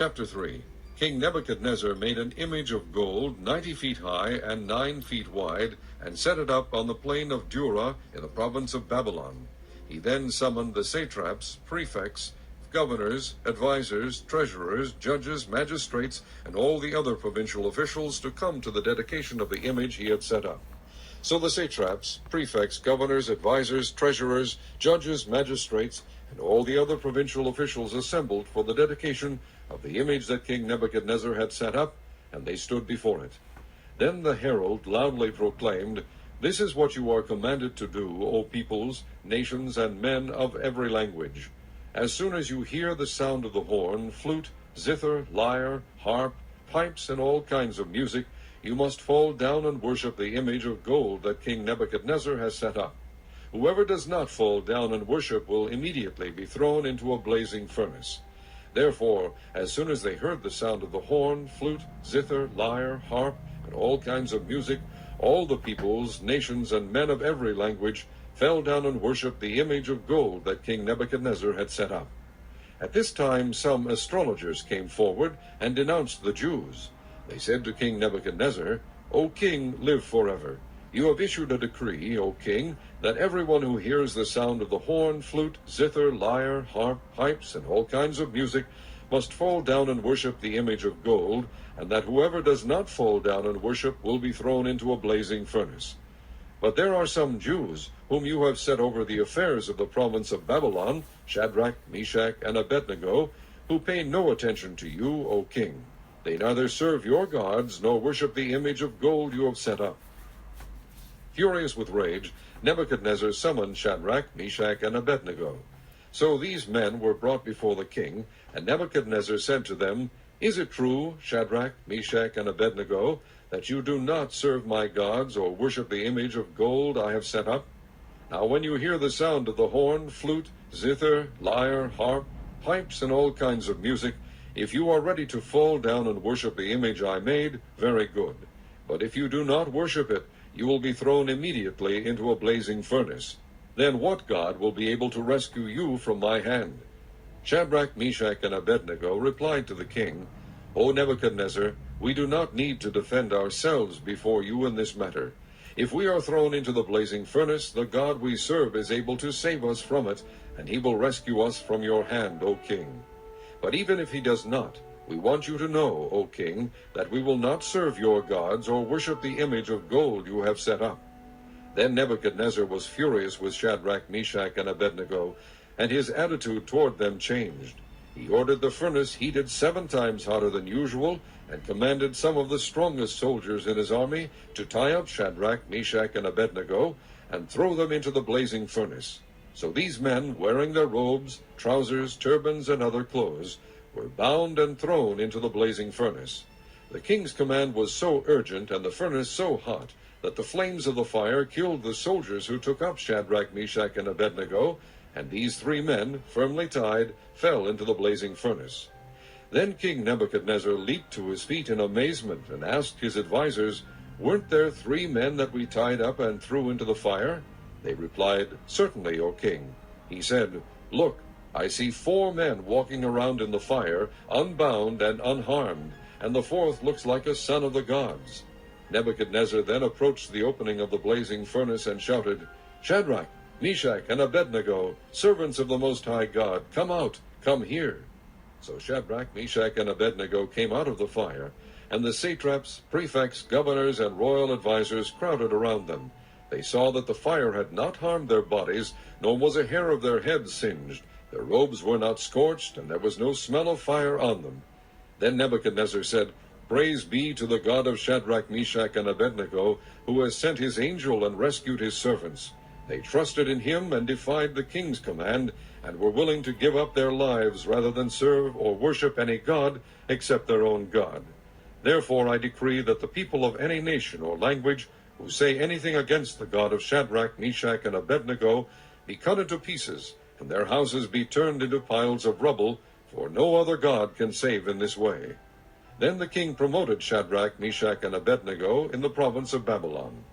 Chapter 3. King Nebuchadnezzar made an image of gold 90 feet high and 9 feet wide, and set it up on the plain of Dura in the province of Babylon. He then summoned the satraps, prefects, governors, advisers, treasurers, judges, magistrates, and all the other provincial officials to come to the dedication of the image he had set up. So the satraps, prefects, governors, advisers, treasurers, judges, magistrates, and all the other provincial officials assembled for the dedication of the image that King Nebuchadnezzar had set up, and they stood before it. Then the herald loudly proclaimed, "This is what you are commanded to do, O peoples, nations, and men of every language. As soon as you hear the sound of the horn, flute, zither, lyre, harp, pipes, and all kinds of music, you must fall down and worship the image of gold that King Nebuchadnezzar has set up. Whoever does not fall down and worship will immediately be thrown into a blazing furnace." Therefore, as soon as they heard the sound of the horn, flute, zither, lyre, harp, and all kinds of music, all the peoples, nations, and men of every language fell down and worshipped the image of gold that King Nebuchadnezzar had set up. At this time some astrologers came forward and denounced the Jews. They said to King Nebuchadnezzar, "O king, live forever. You have issued a decree, O king, that everyone who hears the sound of the horn, flute, zither, lyre, harp, pipes, and all kinds of music must fall down and worship the image of gold, and that whoever does not fall down and worship will be thrown into a blazing furnace. But there are some Jews whom you have set over the affairs of the province of Babylon, Shadrach, Meshach, and Abednego, who pay no attention to you, O king. They neither serve your gods nor worship the image of gold you have set up." Furious with rage, Nebuchadnezzar summoned Shadrach, Meshach, and Abednego. So these men were brought before the king, and Nebuchadnezzar said to them, "Is it true, Shadrach, Meshach, and Abednego, that you do not serve my gods or worship the image of gold I have set up? Now when you hear the sound of the horn, flute, zither, lyre, harp, pipes, and all kinds of music, if you are ready to fall down and worship the image I made, very good. But if you do not worship it, you will be thrown immediately into a blazing furnace. Then what God will be able to rescue you from my hand?" Shadrach, Meshach, and Abednego replied to the king, "O Nebuchadnezzar, we do not need to defend ourselves before you in this matter. If we are thrown into the blazing furnace, the God we serve is able to save us from it, and he will rescue us from your hand, O king. But even if he does not, we want you to know, O king, that we will not serve your gods or worship the image of gold you have set up." Then Nebuchadnezzar was furious with Shadrach, Meshach, and Abednego, and his attitude toward them changed. He ordered the furnace heated 7 times hotter than usual, and commanded some of the strongest soldiers in his army to tie up Shadrach, Meshach, and Abednego, and throw them into the blazing furnace. So these men, wearing their robes, trousers, turbans, and other clothes, were bound and thrown into the blazing furnace. The king's command was so urgent and the furnace so hot that the flames of the fire killed the soldiers who took up Shadrach, Meshach, and Abednego, and these 3 men, firmly tied, fell into the blazing furnace. Then King Nebuchadnezzar leaped to his feet in amazement and asked his advisers, "Weren't there 3 men that we tied up and threw into the fire?" They replied, "Certainly, O king." He said, "Look, I see 4 men walking around in the fire, unbound and unharmed, and the 4th looks like a son of the gods." Nebuchadnezzar then approached the opening of the blazing furnace and shouted, "Shadrach, Meshach, and Abednego, servants of the Most High God, come out, come here." So Shadrach, Meshach, and Abednego came out of the fire, and the satraps, prefects, governors, and royal advisers crowded around them. They saw that the fire had not harmed their bodies, nor was a hair of their heads singed. Their robes were not scorched, and there was no smell of fire on them. Then Nebuchadnezzar said, "Praise be to the God of Shadrach, Meshach, and Abednego, who has sent his angel and rescued his servants. They trusted in him and defied the king's command, and were willing to give up their lives rather than serve or worship any god except their own God. Therefore I decree that the people of any nation or language who say anything against the God of Shadrach, Meshach, and Abednego be cut into pieces, and their houses be turned into piles of rubble, for no other God can save in this way." Then the king promoted Shadrach, Meshach, and Abednego in the province of Babylon.